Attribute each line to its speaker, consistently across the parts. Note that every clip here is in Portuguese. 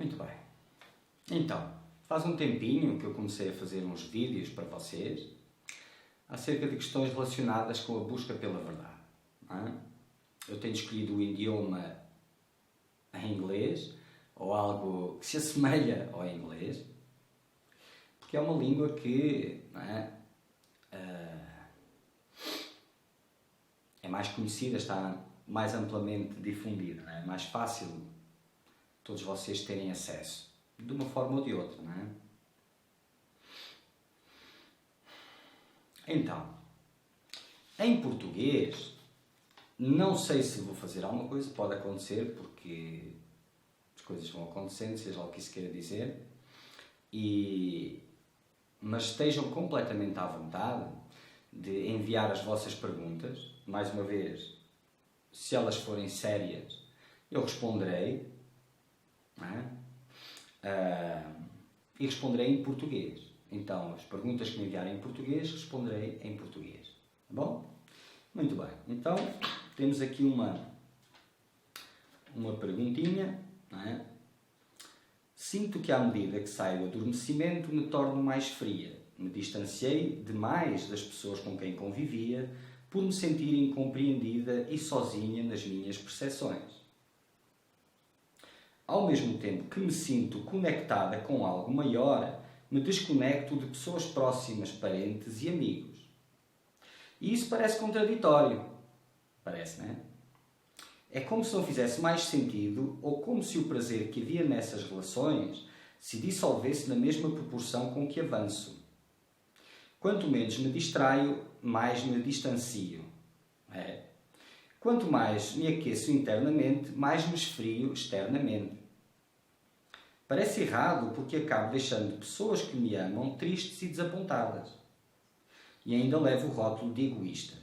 Speaker 1: Muito bem. Então, faz um tempinho que eu comecei a fazer uns vídeos para vocês acerca de questões relacionadas com a busca pela verdade. Não é? Eu tenho escolhido o idioma em inglês, ou algo que se assemelha ao inglês, porque é uma língua que não é, é mais conhecida, está mais amplamente difundida, não é? É mais fácil todos vocês terem acesso, de uma forma ou de outra, não é? Então, em português, não sei se vou fazer alguma coisa, pode acontecer, porque as coisas vão acontecendo, seja lá o que isso queira dizer, mas estejam completamente à vontade de enviar as vossas perguntas. Mais uma vez, se elas forem sérias, eu responderei, não é? E responderei em português. Então, as perguntas que me enviarem em português, responderei em português. Tá bom? Muito bem. Então, temos aqui uma perguntinha, não é? Sinto que à medida que saio do adormecimento me torno mais fria. Me distanciei demais das pessoas com quem convivia por me sentir incompreendida e sozinha nas minhas percepções. Ao mesmo tempo que me sinto conectada com algo maior, me desconecto de pessoas próximas, parentes e amigos. E isso parece contraditório. Parece, não é? É como se não fizesse mais sentido ou como se o prazer que havia nessas relações se dissolvesse na mesma proporção com que avanço. Quanto menos me distraio, mais me distancio. É. Quanto mais me aqueço internamente, mais me esfrio externamente. Parece errado porque acabo deixando pessoas que me amam tristes e desapontadas. E ainda levo o rótulo de egoísta.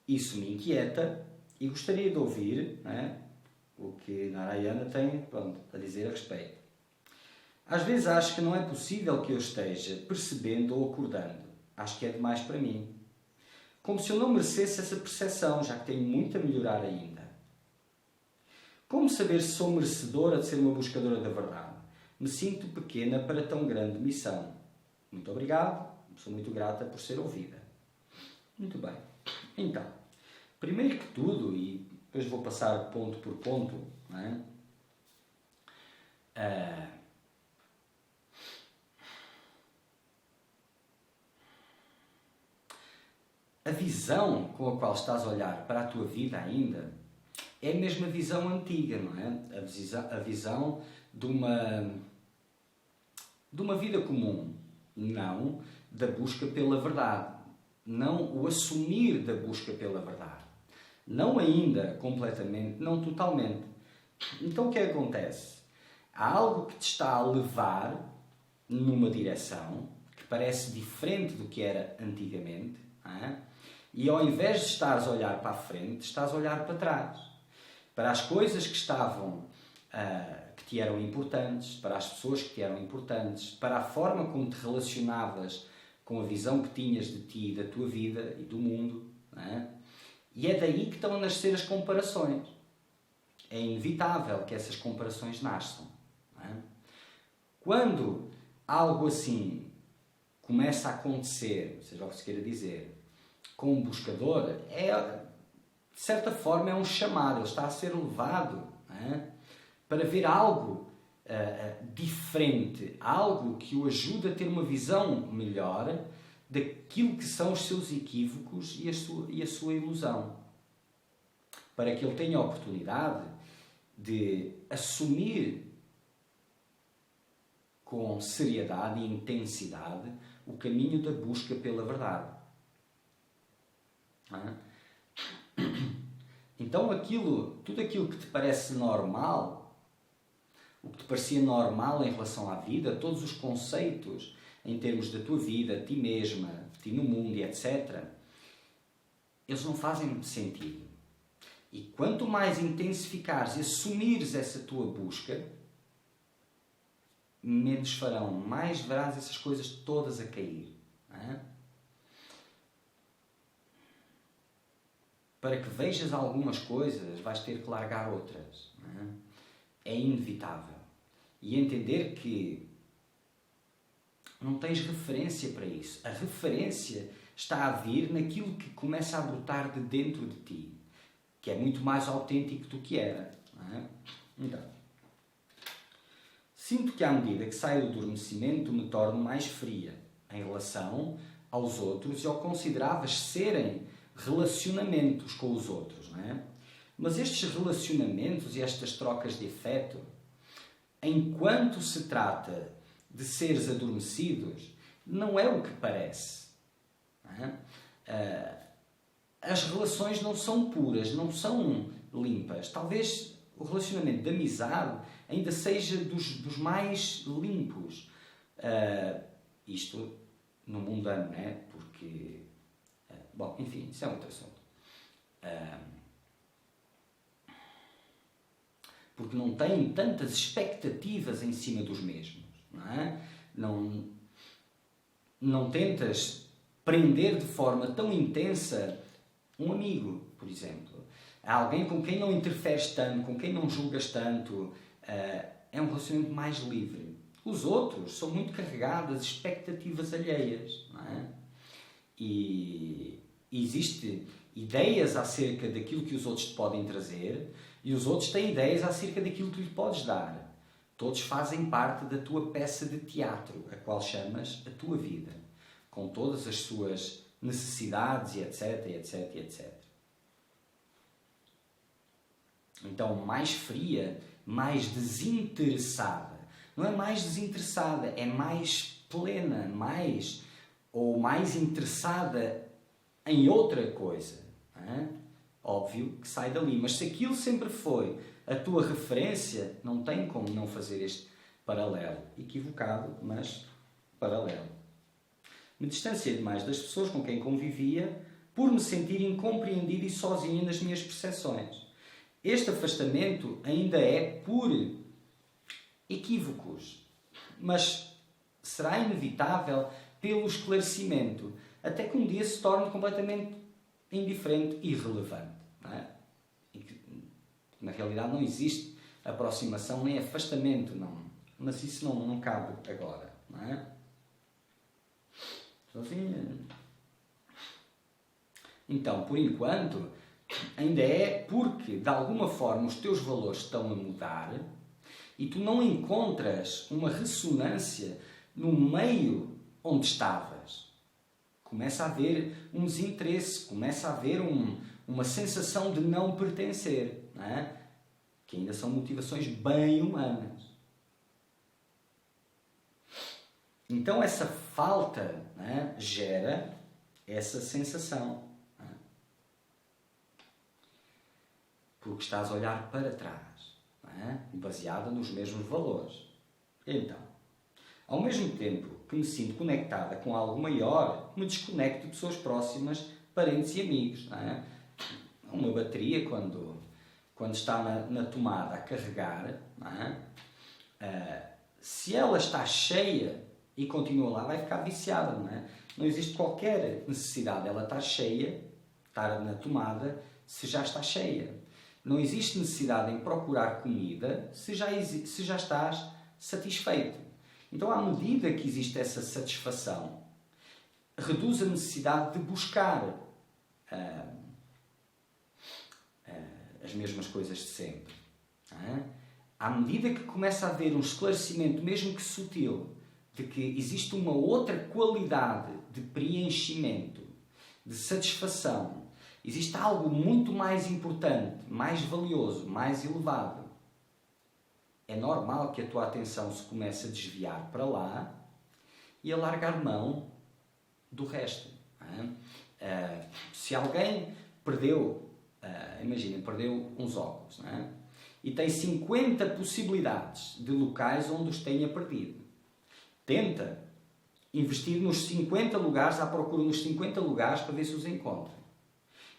Speaker 1: Isso me inquieta e gostaria de ouvir, não é, o que Narayana tem a dizer a respeito. Às vezes acho que não é possível que eu esteja percebendo ou acordando. Acho que é demais para mim. Como se eu não merecesse essa percepção, já que tenho muito a melhorar ainda. Como saber se sou merecedora de ser uma buscadora da verdade? Me sinto pequena para tão grande missão. Muito obrigado, sou muito grata por ser ouvida. Muito bem. Então, primeiro que tudo, e depois vou passar ponto por ponto, não é? A visão com a qual estás a olhar para a tua vida ainda é a mesma visão antiga, não é? A visão de uma vida comum, não da busca pela verdade, não o assumir da busca pela verdade, não ainda completamente, não totalmente. Então o que acontece? Há algo que te está a levar numa direção que parece diferente do que era antigamente, não é? E ao invés de estares a olhar para a frente, estás a olhar para trás. Para as coisas que estavam, que te eram importantes, para as pessoas que te eram importantes, para a forma como te relacionavas com a visão que tinhas de ti, da tua vida e do mundo. Não é? E é daí que estão a nascer as comparações. É inevitável que essas comparações nasçam. Não é? Quando algo assim começa a acontecer, seja o que se queira dizer, com um buscador, de certa forma é um chamado, ele está a ser levado, para ver algo diferente, algo que o ajude a ter uma visão melhor daquilo que são os seus equívocos e a sua ilusão. Para que ele tenha a oportunidade de assumir com seriedade e intensidade o caminho da busca pela verdade. Então tudo aquilo que te parece normal, o que te parecia normal em relação à vida, todos os conceitos em termos da tua vida, de ti mesma, de ti no mundo e etc., eles não fazem sentido. E quanto mais intensificares e assumires essa tua busca, menos farão, mais verás essas coisas todas a cair. Para que vejas algumas coisas, vais ter que largar outras. É inevitável. e entender que não tens referência para isso. A referência está a vir naquilo que começa a brotar de dentro de ti, que é muito mais autêntico do que era. Não é? Então, sinto que à medida que saio do adormecimento me torno mais fria em relação aos outros e ao consideráveis serem relacionamentos com os outros. Não é? Mas estes relacionamentos e estas trocas de afeto, enquanto se trata de seres adormecidos, não é o que parece. Não é? As relações não são puras, não são limpas. Talvez o relacionamento de amizade ainda seja dos mais limpos. Isto no mundano, não é? Porque... bom, enfim, isso é outro assunto. Porque não têm tantas expectativas em cima dos mesmos. Não é? Não tentas prender de forma tão intensa um amigo, por exemplo. Alguém com quem não interferes tanto, com quem não julgas tanto. É um relacionamento mais livre. Os outros são muito carregadas de expectativas alheias. Não é? E existem ideias acerca daquilo que os outros te podem trazer e os outros têm ideias acerca daquilo que lhe podes dar. Todos fazem parte da tua peça de teatro, a qual chamas a tua vida, com todas as suas necessidades e etc, etc, etc. Então, mais fria, mais desinteressada. Não é mais desinteressada, é mais plena, mais interessada em outra coisa. Não é? Óbvio que sai dali. Mas se aquilo sempre foi a tua referência, não tem como não fazer este paralelo. Equivocado, mas paralelo. Me distanciei demais das pessoas com quem convivia por me sentir incompreendido e sozinho nas minhas percepções. Este afastamento ainda é por equívocos, mas será inevitável pelo esclarecimento, até que um dia se torne completamente indiferente e irrelevante. Não é? E que, na realidade, não existe aproximação nem afastamento, não. Mas isso não cabe agora. Não é? Então, por enquanto, ainda é porque, de alguma forma, os teus valores estão a mudar e tu não encontras uma ressonância no meio onde estavas. Começa a haver um desinteresse, começa a haver uma sensação de não pertencer, não é? Que ainda são motivações bem humanas. Então essa falta, não é, gera essa sensação. Não é? Porque estás a olhar para trás, não é? Baseada nos mesmos valores. Então, ao mesmo tempo que me sinto conectada com algo maior, me desconecto de pessoas próximas, parentes e amigos. Não é? Uma bateria, quando está na tomada a carregar, não é? Se ela está cheia e continua lá, vai ficar viciada. Não é? Não existe qualquer necessidade dela estar cheia, estar na tomada, se já está cheia. Não existe necessidade em procurar comida se já estás satisfeito. Então, à medida que existe essa satisfação, reduz a necessidade de buscar as mesmas coisas de sempre. À medida que começa a haver um esclarecimento, mesmo que sutil, de que existe uma outra qualidade de preenchimento, de satisfação, existe algo muito mais importante, mais valioso, mais elevado, é normal que a tua atenção se comece a desviar para lá e a largar mão do resto. Se alguém perdeu, imagina, perdeu uns óculos, não é? E tem 50 possibilidades de locais onde os tenha perdido. Tenta investir nos 50 lugares, à procura nos 50 lugares para ver se os encontra.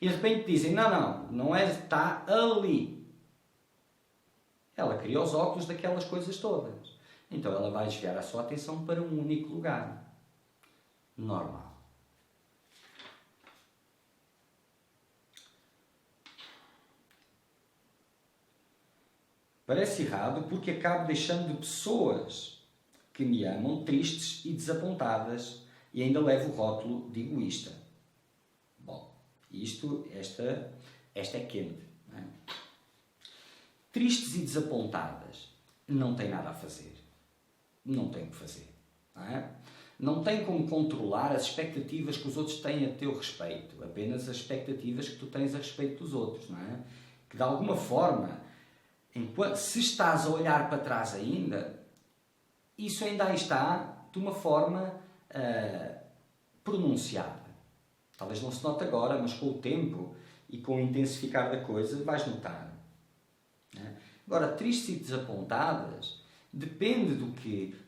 Speaker 1: E de repente dizem, não é, está ali. Ela cria os óculos daquelas coisas todas. Então ela vai desviar a sua atenção para um único lugar. Normal. Parece errado porque acabo deixando pessoas que me amam tristes e desapontadas e ainda levo o rótulo de egoísta. Bom, esta é quente. Não é? Tristes e desapontadas não têm nada a fazer. Não têm o que fazer. Não é? Não têm como controlar as expectativas que os outros têm a teu respeito. Apenas as expectativas que tu tens a respeito dos outros. Não é? Que de alguma forma, se estás a olhar para trás ainda, isso ainda aí está de uma forma pronunciada. Talvez não se note agora, mas com o tempo e com o intensificar da coisa vais notar. Né? Agora, tristes e desapontadas depende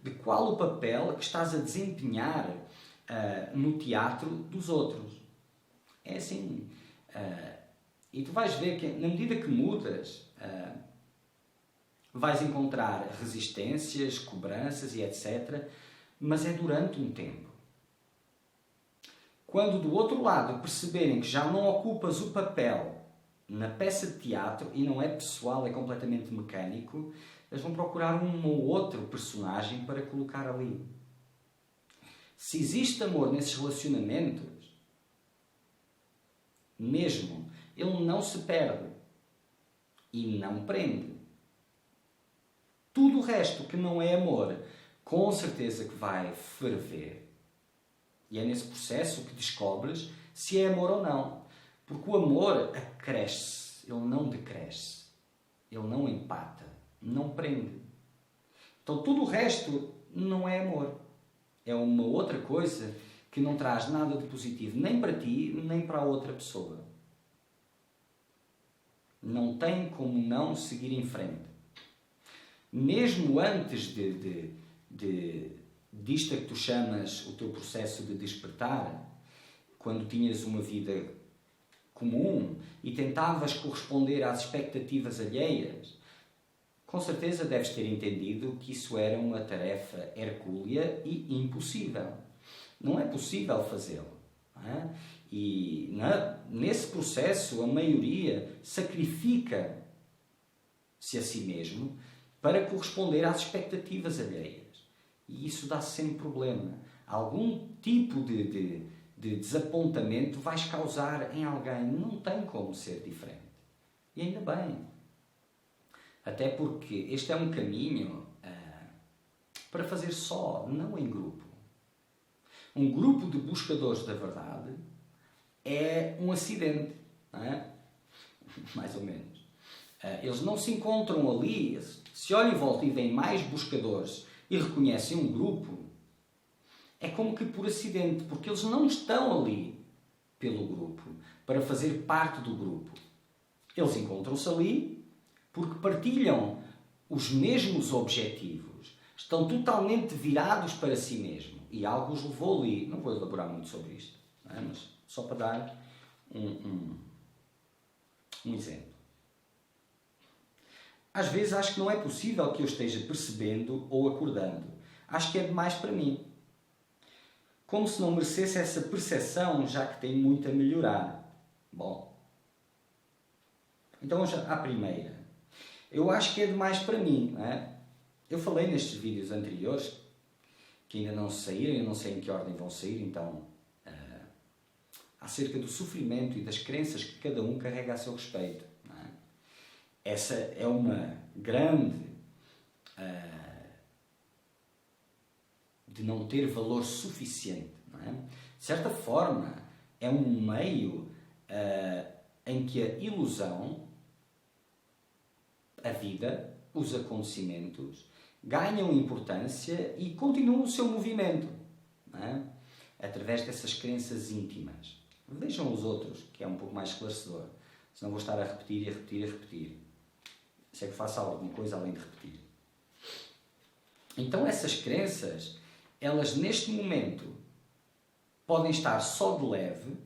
Speaker 1: de qual o papel que estás a desempenhar no teatro dos outros. É assim. E tu vais ver que, na medida que mudas, vais encontrar resistências, cobranças e etc. Mas é durante um tempo. Quando do outro lado perceberem que já não ocupas o papel na peça de teatro e não é pessoal, é completamente mecânico, eles vão procurar um ou outro personagem para colocar ali. Se existe amor nesses relacionamentos, mesmo, ele não se perde e não prende. Tudo o resto que não é amor, com certeza que vai ferver. E é nesse processo que descobres se é amor ou não. Porque o amor acresce, ele não decresce. Ele não empata, não prende. Então tudo o resto não é amor. É uma outra coisa que não traz nada de positivo, nem para ti, nem para a outra pessoa. Não tem como não seguir em frente. Mesmo antes disto a que tu chamas o teu processo de despertar, quando tinhas uma vida comum e tentavas corresponder às expectativas alheias, com certeza deves ter entendido que isso era uma tarefa hercúlea e impossível. Não é possível fazê-lo. Não é? E nesse processo a maioria sacrifica-se a si mesmo para corresponder às expectativas alheias. E isso dá sempre problema. Algum tipo de desapontamento vais causar em alguém. Não tem como ser diferente. E ainda bem. Até porque este é um caminho para fazer só, não em grupo. Um grupo de buscadores da verdade é um acidente. Não é? Mais ou menos. Eles não se encontram ali. Se olham em volta e veem mais buscadores e reconhecem um grupo, é como que por acidente, porque eles não estão ali pelo grupo, para fazer parte do grupo. Eles encontram-se ali porque partilham os mesmos objetivos, estão totalmente virados para si mesmo e algo os levou ali. Não vou elaborar muito sobre isto, não é? Mas só para dar um exemplo. Às vezes acho que não é possível que eu esteja percebendo ou acordando. Acho que é demais para mim. Como se não merecesse essa percepção, já que tem muito a melhorar. Bom, então à primeira. Eu acho que é demais para mim. Não é? Eu falei nestes vídeos anteriores, que ainda não saíram, eu não sei em que ordem vão sair, então, acerca do sofrimento e das crenças que cada um carrega a seu respeito. Não é? Essa é uma grande de não ter valor suficiente. Não é? De certa forma, é um meio em que a ilusão, a vida, os acontecimentos, ganham importância e continuam o seu movimento. Não é? Através dessas crenças íntimas. Vejam os outros, que é um pouco mais esclarecedor. Senão vou estar a repetir e a repetir e a repetir. Se é que faço alguma coisa além de repetir. Então essas crenças, elas neste momento podem estar só de leve,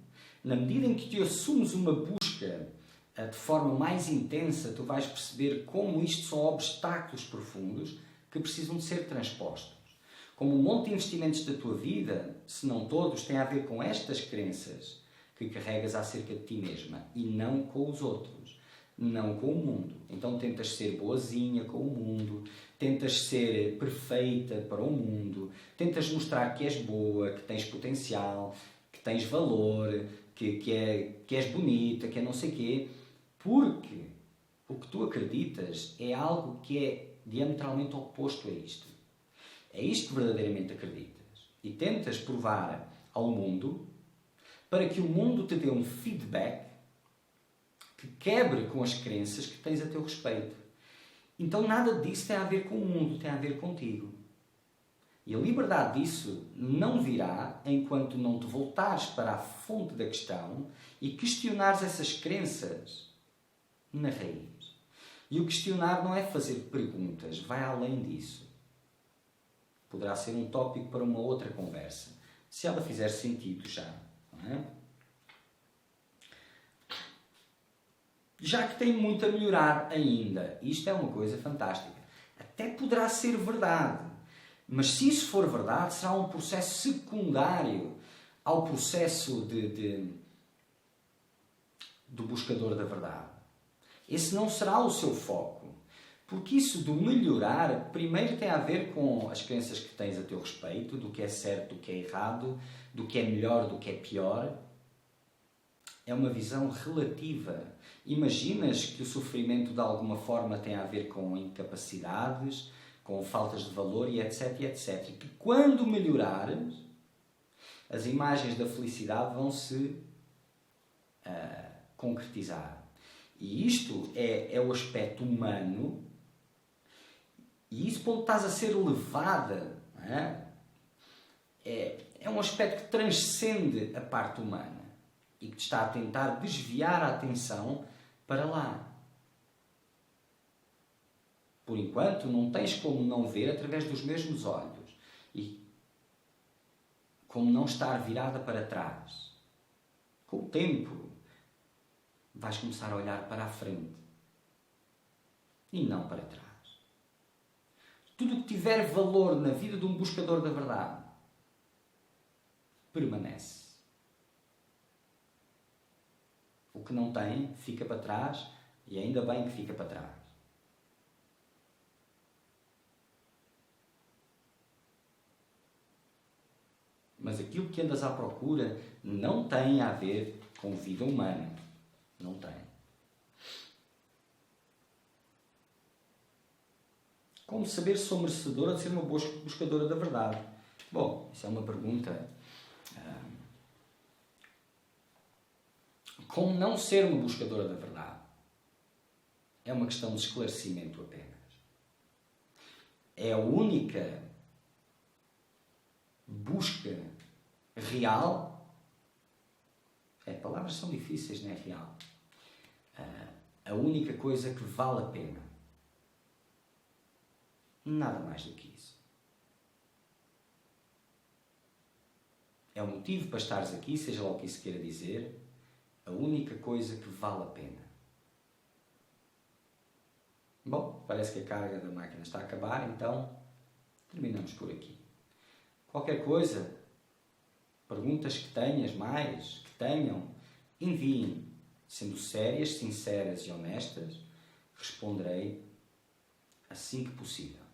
Speaker 1: na medida em que te assumes uma busca de forma mais intensa, tu vais perceber como isto são obstáculos profundos que precisam de ser transpostos. Como um monte de investimentos da tua vida, se não todos, têm a ver com estas crenças que carregas acerca de ti mesma e não com os outros. não com o mundo. Então tentas ser boazinha com o mundo, tentas ser perfeita para o mundo, tentas mostrar que és boa, que tens potencial, que tens valor, que és bonita, que é não sei quê, porque o que tu acreditas é algo que é diametralmente oposto a isto. É isto que verdadeiramente acreditas. E tentas provar ao mundo para que o mundo te dê um feedback que quebre com as crenças que tens a teu respeito. Então nada disso tem a ver com o mundo, tem a ver contigo. E a liberdade disso não virá enquanto não te voltares para a fonte da questão e questionares essas crenças na raiz. E o questionar não é fazer perguntas, vai além disso. Poderá ser um tópico para uma outra conversa, se ela fizer sentido já. Não é? Já que tem muito a melhorar ainda, isto é uma coisa fantástica. Até poderá ser verdade, mas se isso for verdade, será um processo secundário ao processo do buscador da verdade. Esse não será o seu foco. Porque isso do melhorar, primeiro tem a ver com as crenças que tens a teu respeito, do que é certo, do que é errado, do que é melhor, do que é pior. É uma visão relativa. Imaginas que o sofrimento de alguma forma tem a ver com incapacidades, com faltas de valor e etc, etc. E que quando melhorares, as imagens da felicidade vão se concretizar. E isto é o aspecto humano. E isso quando estás a ser levada, não é um aspecto que transcende a parte humana e que te está a tentar desviar a atenção para lá. Por enquanto, não tens como não ver através dos mesmos olhos e como não estar virada para trás. Com o tempo, vais começar a olhar para a frente e não para trás. Tudo o que tiver valor na vida de um buscador da verdade permanece. O que não tem fica para trás e ainda bem que fica para trás. Mas aquilo que andas à procura não tem a ver com vida humana. Não tem. Como saber se sou merecedora de ser uma boa buscadora da verdade? Bom, isso é uma pergunta. Como não ser uma buscadora da verdade? É uma questão de esclarecimento apenas. É a única busca real. Palavras são difíceis, não é real? A única coisa que vale a pena. Nada mais do que isso. É o motivo para estares aqui, seja lá o que isso queira dizer, a única coisa que vale a pena. Bom, parece que a carga da máquina está a acabar, então terminamos por aqui. Qualquer coisa, perguntas que tenhas mais, que tenham, enviem, sendo sérias, sinceras e honestas, responderei assim que possível.